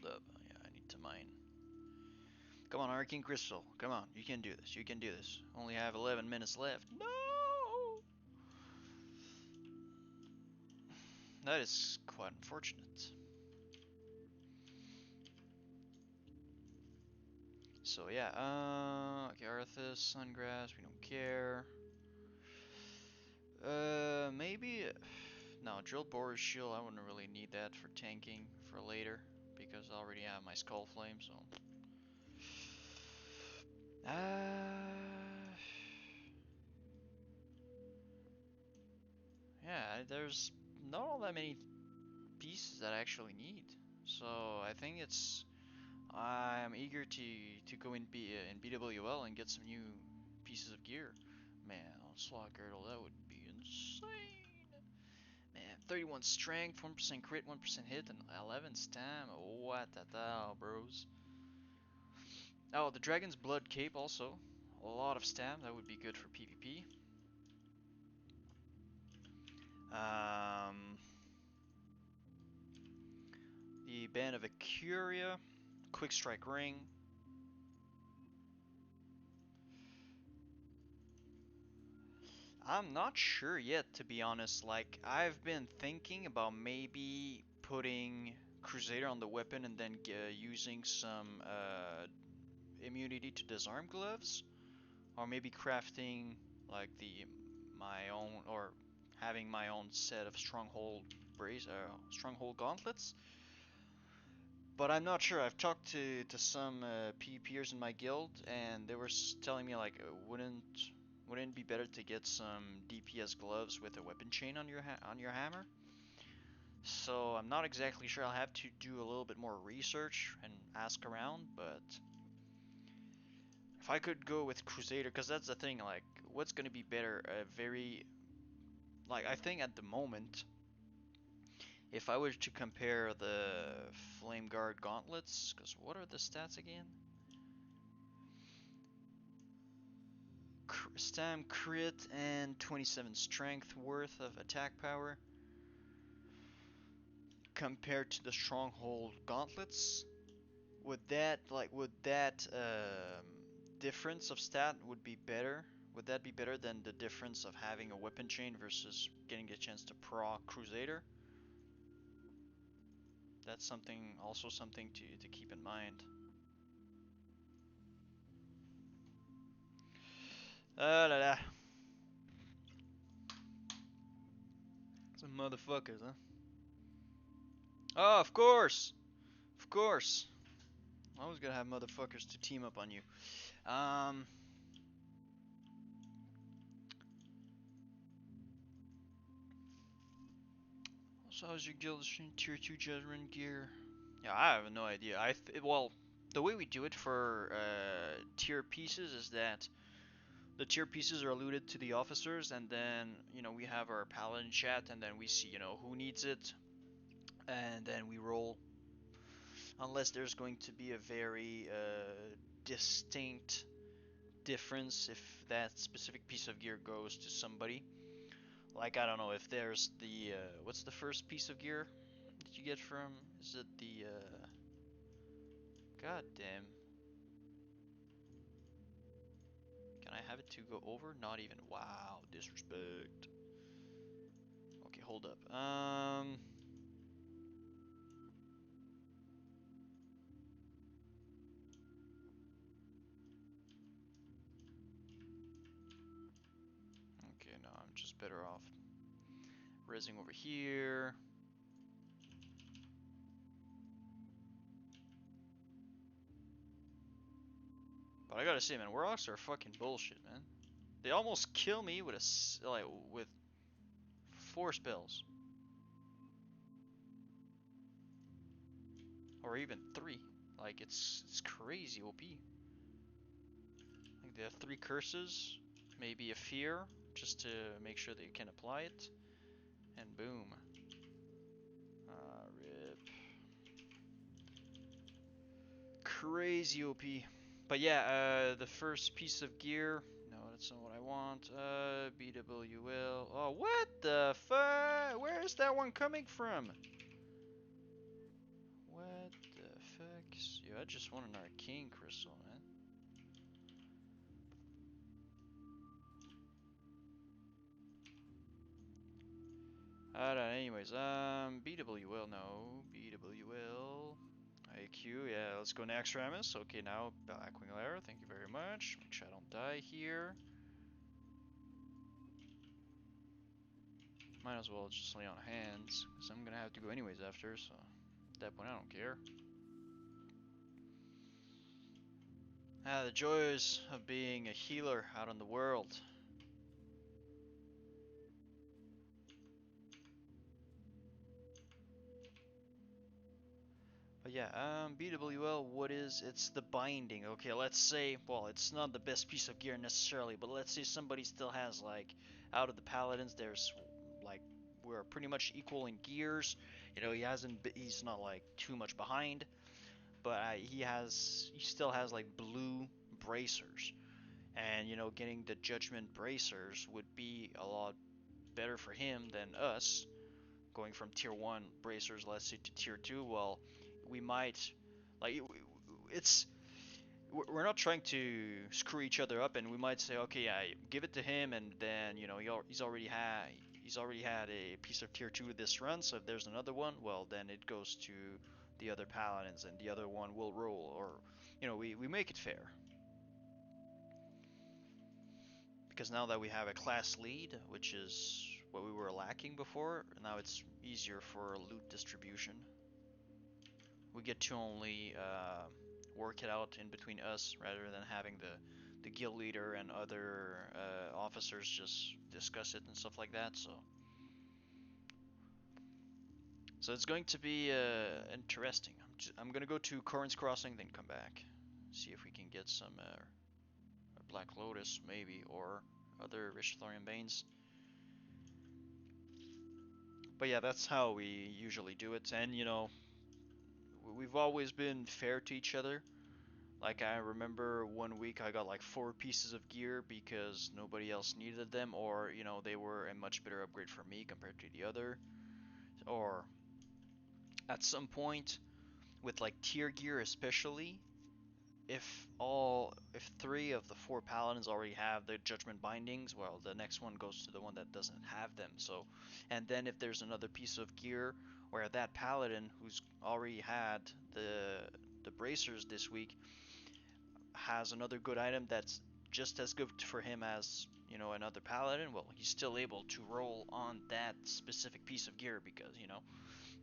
up, yeah, I need to mine. Come on, Arcane Crystal, come on, you can do this, you can do this. Only have 11 minutes left. No! That is quite unfortunate. So yeah, okay, Arthas, Sungrass, we don't care. Maybe, no, Drill Borer Shield, I wouldn't really need that for tanking for later, because I already have my Skull Flame, so. Yeah, there's not all that many pieces that I actually need. So I think I'm eager to go in BWL and get some new pieces of gear. Man, on Slot Girdle, that would be insane. Man, 31 strength, 1% crit, 1% hit, and 11 stam. What the hell, bros? Oh, the Dragon's Blood Cape also. A lot of stam, that would be good for PvP. Um, the Band of Acuria, Quick Strike Ring. I'm not sure yet, to be honest. Like, I've been thinking about maybe putting Crusader on the weapon and then using some immunity to disarm gloves, or maybe crafting like my own or having my own set of stronghold gauntlets. But I'm not sure. I've talked to some PvPers in my guild, and they were telling me like, wouldn't it be better to get some DPS gloves with a weapon chain on your hammer? So I'm not exactly sure. I'll have to do a little bit more research and ask around. But if I could go with Crusader, because that's the thing. Like, what's gonna be better? I think at the moment, if I were to compare the Flame Guard gauntlets, because what are the stats again? Stam crit and 27 strength worth of attack power compared to the stronghold gauntlets. Would that difference of stat would be better? Would that be better than the difference of having a weapon chain versus getting a chance to proc Crusader? That's something to keep in mind. La la. Some motherfuckers, huh? Oh, of course! Of course! I was gonna have motherfuckers to team up on you. Um, so how's your guild tier 2 Judgment gear? Yeah, I have no idea. Well, the way we do it for tier pieces is that the tier pieces are alluded to the officers, and then we have our paladin chat, and then we see who needs it, and then we roll. Unless there's going to be a very distinct difference if that specific piece of gear goes to somebody. Like, I don't know if there's the what's the first piece of gear that you get from? Is it the God damn. Can I have it to go over? Not even. Wow, disrespect. Okay, hold up. Okay, no, I'm just better off resing over here. But I gotta say, man, warlocks are fucking bullshit, man. They almost kill me with with 4 spells. or even 3. Like it's crazy OP. Like they have 3 curses, maybe a fear, just to make sure that you can apply it, and boom. Rip. Crazy OP. But yeah, the first piece of gear. No, that's not what I want. BWL. Oh, what the fuck? Where is that one coming from? What the fuck? Yo, I just want an arcane crystal, man. Anyways, BWL, no. BWL. IQ, yeah, let's go next Ramus. Okay, now Blackwing Lair, thank you very much. Make sure I don't die here. Might as well just lay on hands, because I'm gonna have to go anyways after, so at that point I don't care. The joys of being a healer out in the world. But yeah, BWL, what is, it's the binding. Okay, let's say, well, it's not the best piece of gear necessarily, but let's say somebody still has, like, out of the paladins, there's, like, we're pretty much equal in gears. You know, he's not, like, too much behind, but he still has, like, blue bracers. And, you know, getting the judgment bracers would be a lot better for him than us, going from tier 1 bracers, let's say, to tier 2. Well, we might, like, it's, we're not trying to screw each other up, and we might say, okay, I give it to him, and then, you know, he's already had a piece of tier 2 this run, so if there's another one, well, then it goes to the other paladins, and the other one will roll, or, you know, we make it fair. Because now that we have a class lead, which is what we were lacking before, now it's easier for loot distribution. We get to only work it out in between us rather than having the guild leader and other officers just discuss it and stuff like that. So it's going to be interesting. I'm gonna go to Corin's Crossing, then come back, see if we can get some Black Lotus maybe, or other Rich Thorium Banes. But yeah, that's how we usually do it, and you know, we've always been fair to each other. Like, I remember one week I got like 4 pieces of gear because nobody else needed them, or you know, they were a much better upgrade for me compared to the other. Or at some point with like tier gear especially, if 3 of the 4 paladins already have the judgment bindings, well, the next one goes to the one that doesn't have them. So, and then if there's another piece of gear where that paladin who's already had the bracers this week has another good item that's just as good for him as, you know, another paladin, well, he's still able to roll on that specific piece of gear because, you know,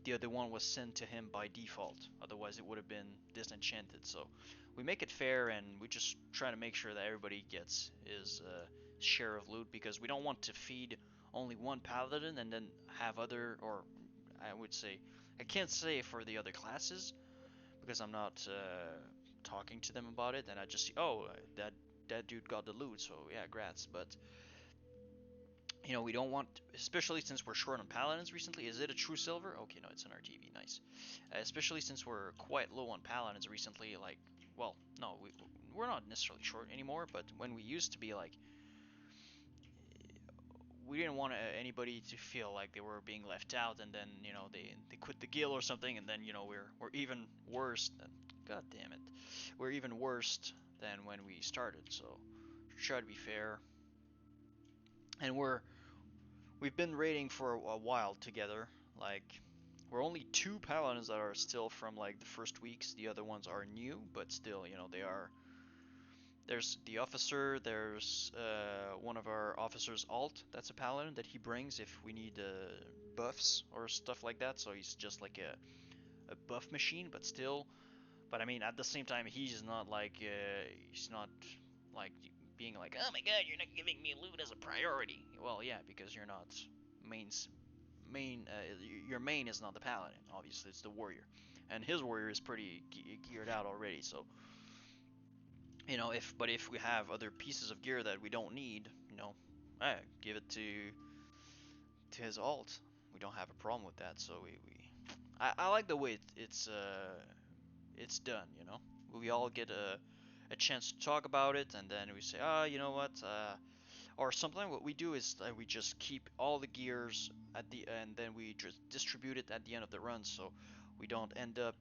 the other one was sent to him by default. Otherwise, it would have been disenchanted. So we make it fair, and we just try to make sure that everybody gets his share of loot, because we don't want to feed only one paladin and then have other, or I would say, I can't say for the other classes because I'm not talking to them about it, and I just see, oh, that dude got the loot, so yeah, grats. But you know, we don't want, especially since we're short on paladins recently. Is it a true silver? Okay, no, it's an RTV. Nice. Especially since we're quite low on paladins recently. Like, well, no, we're not necessarily short anymore, but when we used to be, like, we didn't want anybody to feel like they were being left out, and then, you know, they quit the guild or something, and then, you know, we're even worse than, god damn it, we're even worse than when we started. So try to be fair, and we've been raiding for a while together. Like, we're only 2 paladins that are still from like the first weeks. The other ones are new, but still, you know, they are. There's the officer. There's one of our officers, alt. That's a paladin that he brings if we need buffs or stuff like that. So he's just like a buff machine, but still. But I mean, at the same time, he's not like being like, oh my god, you're not giving me loot as a priority. Well, yeah, because you're not main. Your main is not the paladin. Obviously, it's the warrior. and his warrior is pretty geared out already. So you know, if we have other pieces of gear that we don't need, you know, give it to his alt. We don't have a problem with that. So I like the way it's done. You know, we all get a chance to talk about it, and then we say, you know what, or something. What we do is we just keep all the gears at the end, then we just distribute it at the end of the run, so we don't end up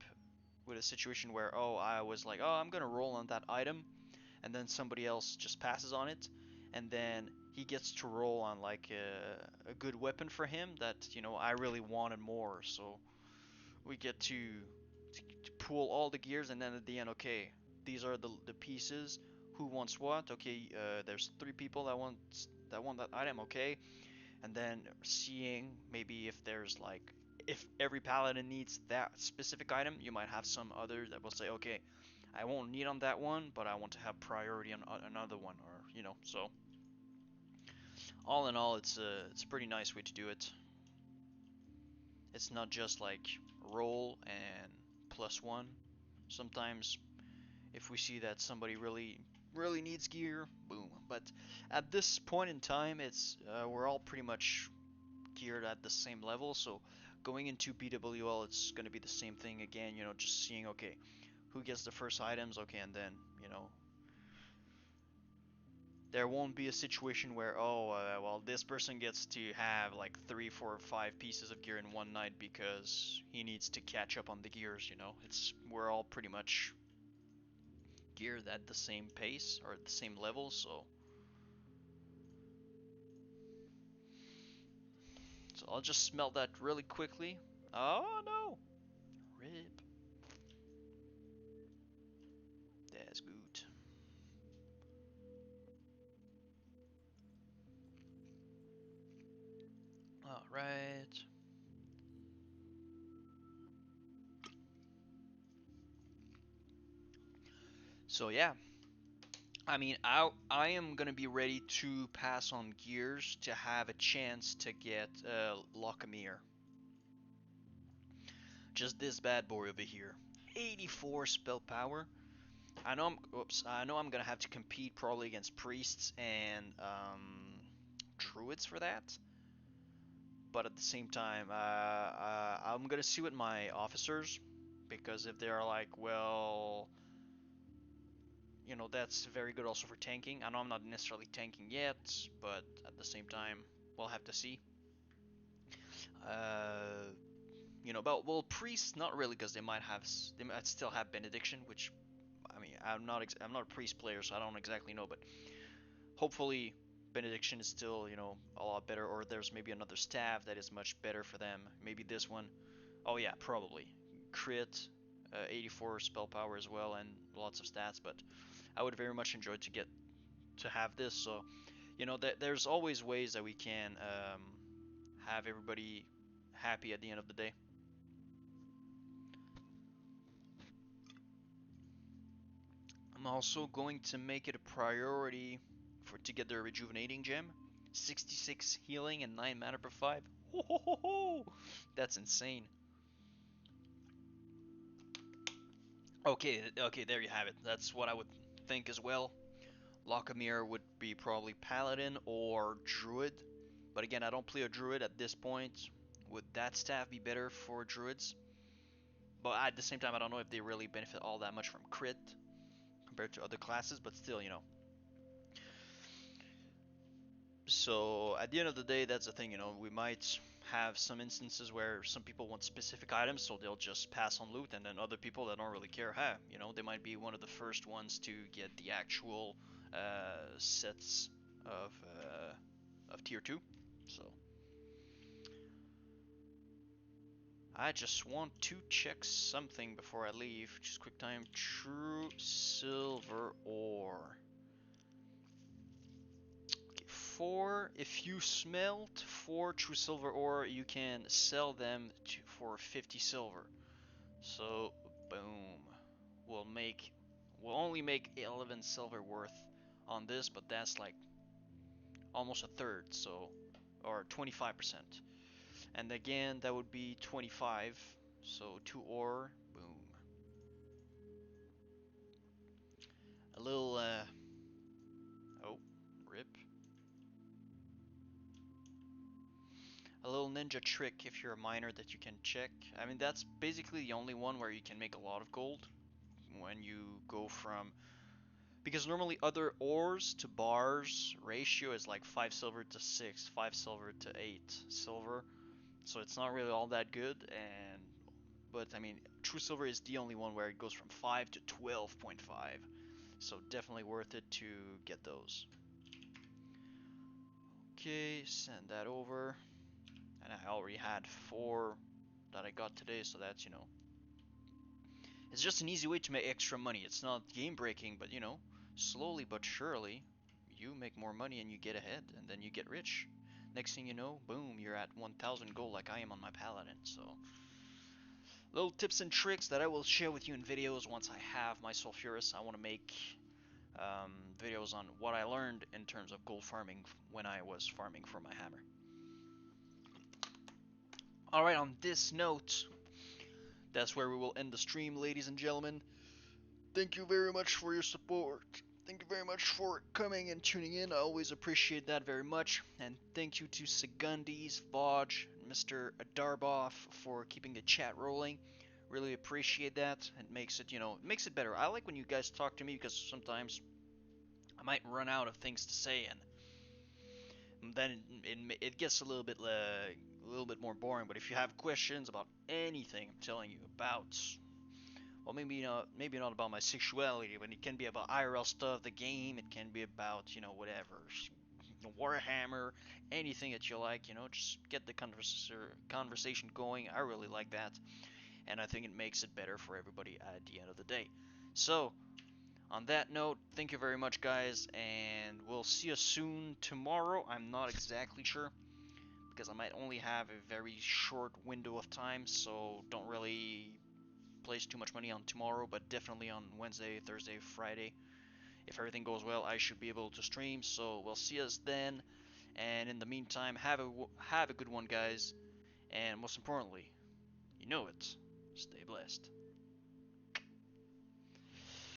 with a situation where, I was like, I'm gonna roll on that item, and then somebody else just passes on it, and then he gets to roll on like a good weapon for him that, you know, I really wanted more. So we get to pull all the gears, and then at the end, okay, these are the pieces. Who wants what? Okay, there's 3 people that want that item. Okay, and then seeing maybe if there's like, if every paladin needs that specific item, you might have some other that will say, okay, I won't need on that one, but I want to have priority on another one, or you know. So all in all, it's a pretty nice way to do it. It's not just like roll and +1. Sometimes if we see that somebody really needs gear, boom. But at this point in time, it's we're all pretty much geared at the same level, so going into BWL, it's going to be the same thing again. You know, just seeing, okay, who gets the first items, okay, and then, you know, there won't be a situation where, well, this person gets to have like 3, 4, 5 pieces of gear in one night because he needs to catch up on the gears. You know, we're all pretty much geared at the same pace or at the same level, so I'll just smelt that really quickly. Oh no, rip. That's good. All right. So yeah, I mean, I am gonna be ready to pass on gears to have a chance to get Bhelockharyh. Just this bad boy over here. 84 spell power. I know I'm gonna have to compete probably against priests and druids for that. But at the same time, I'm gonna see what my officers, because if they're like, well, you know, that's very good also for tanking. I know I'm not necessarily tanking yet, but at the same time, we'll have to see. Uh, you know, but well, priests not really, because they might still have benediction, which I mean, I'm not a priest player, so I don't exactly know, but hopefully benediction is still, you know, a lot better, or there's maybe another staff that is much better for them. Maybe this one. Oh yeah, probably crit, 84 spell power as well, and lots of stats. But I would very much enjoy to have this. So you know, there's always ways that we can have everybody happy at the end of the day. I'm also going to make it a priority to get the rejuvenating gem. 66 healing and 9 mana per 5. Ho, ho, ho, ho. That's insane. Okay, there you have it. That's what I would think as well. Bhelockharyh would be probably paladin or druid. But again, I don't play a druid at this point. Would that staff be better for druids? But at the same time, I don't know if they really benefit all that much from crit compared to other classes, but still, you know. So at the end of the day, that's the thing, you know, we might have some instances where some people want specific items, so they'll just pass on loot, and then other people that don't really care, you know, they might be one of the first ones to get the actual sets of tier 2. So I just want to check something before I leave. Just quick time. True silver ore. If you smelt 4 true silver ore, you can sell them for 50 silver. So, boom. We'll make, we'll only make 11 silver worth on this, but that's like almost a third, so, or 25%. And again, that would be 25. So 2 ore, boom. a little oh, rip. A little ninja trick if you're a miner that you can check. I mean, that's basically the only one where you can make a lot of gold when you go from, because normally other ores to bars ratio is like 5 silver to 6, 5 silver to 8 silver. So it's not really all that good, and but I mean, true silver is the only one where it goes from 5 to 12.5. So definitely worth it to get those. Okay, send that over. And I already had 4 that I got today, so that's, it's just an easy way to make extra money. It's not game breaking, but slowly but surely, you make more money and you get ahead, and then you get rich. Next thing you know, boom, you're at 1,000 gold like I am on my paladin. So, little tips and tricks that I will share with you in videos once I have my sulfurous. I want to make videos on what I learned in terms of gold farming when I was farming for my hammer. Alright, on this note, that's where we will end the stream, ladies and gentlemen. Thank you very much for your support. Thank you very much for coming and tuning in. I always appreciate that very much. And thank you to Segundis, Vodge, and Mr. Darboff for keeping the chat rolling. Really appreciate that. It makes it, it makes it better. I like when you guys talk to me because sometimes I might run out of things to say, and then it gets a little bit more boring. But if you have questions about anything, I'm telling you about, well, maybe not about my sexuality, but it can be about IRL stuff, the game. It can be about whatever, Warhammer, anything that you like. Just get the conversation going. I really like that, and I think it makes it better for everybody at the end of the day. So, on that note, thank you very much, guys, and we'll see you soon tomorrow. I'm not exactly sure because I might only have a very short window of time, so don't really place too much money on tomorrow, but definitely on Wednesday, Thursday, Friday. If everything goes well, I should be able to stream, so we'll see us then. And in the meantime, have a good one, guys, and most importantly, you know it, stay blessed.